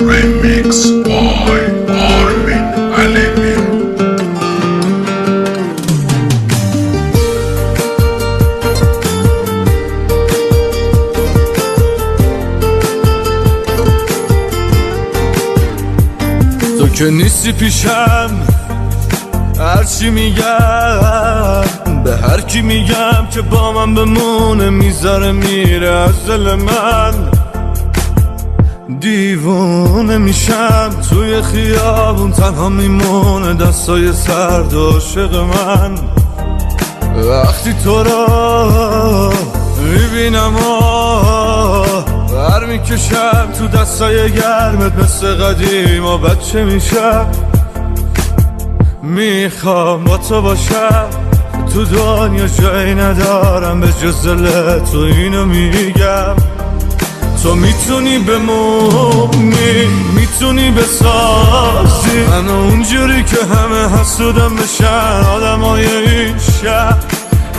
Remix by Armin Alemi. تو که نیستی پیشم، هرچی میگم به هر کی میگم که با من بمونه میذاره میره از دل من. دیوونه میشم توی خیابون، تنها میمونه دستای سرد عاشق من. وقتی تو را میبینم بر میکشم تو دستای گرمت، مثل قدیم و بچه میشم. میخوام با تو باشم، تو دنیا جایی ندارم به جز دل تو، اینو میگم. تو میتونی بمونی، میتونی بسازی منو اونجوری که همه حسودم بشن آدمای این شهر.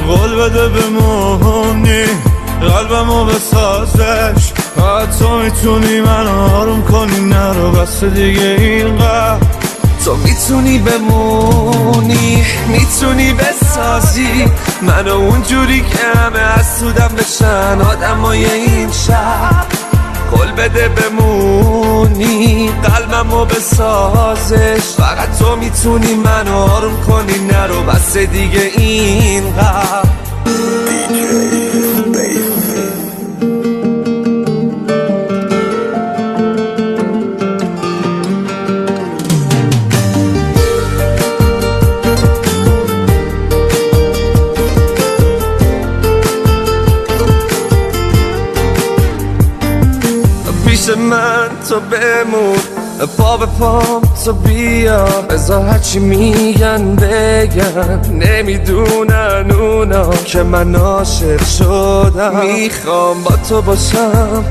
قول بده بمونی، قلبمو بسازش. تو میتونی منو آروم کنی، نرو بس دیگه اینقدر. تو میتونی بمونی، میتونی بسازی منو اونجوری که همه حسودم بشن آدمای این شهر. قول بده بمونی، قلبمو بسازش. فقط تو میتونی منو آروم کنی، نرو بس دیگه اینقدر. پیش من تو بمون، پا به پام تو بیا. بذار هرچی میگن بگن، نمیدونن اونا که من عاشق شدم. میخوام با تو باشم،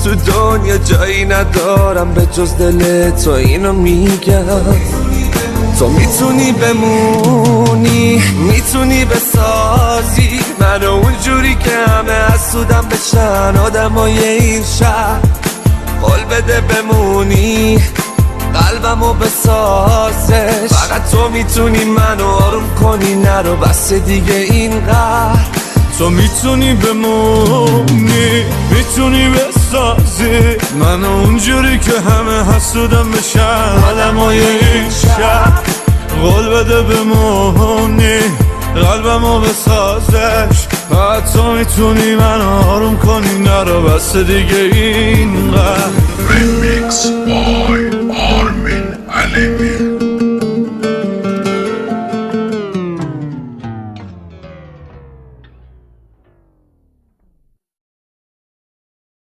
تو دنیا جایی ندارم به جز دل تو، اینو میگم. تو میتونی بمونی، میتونی بسازی منو اونجوری که همه حسودم بشن آدمای این شهر. قول بده بمونی، قلبمو بسازش. فقط تو میتونی منو آروم کنی، نرو بس دیگه اینقدر. تو میتونی بمونی، میتونی بسازی منو اونجوری که همه حسودم بشن آدمای این شهر. قول بده بمونی، قلبمو بسازش. تو میتونی منو آروم کنی، نرو بس دیگه اینقدر. Remix by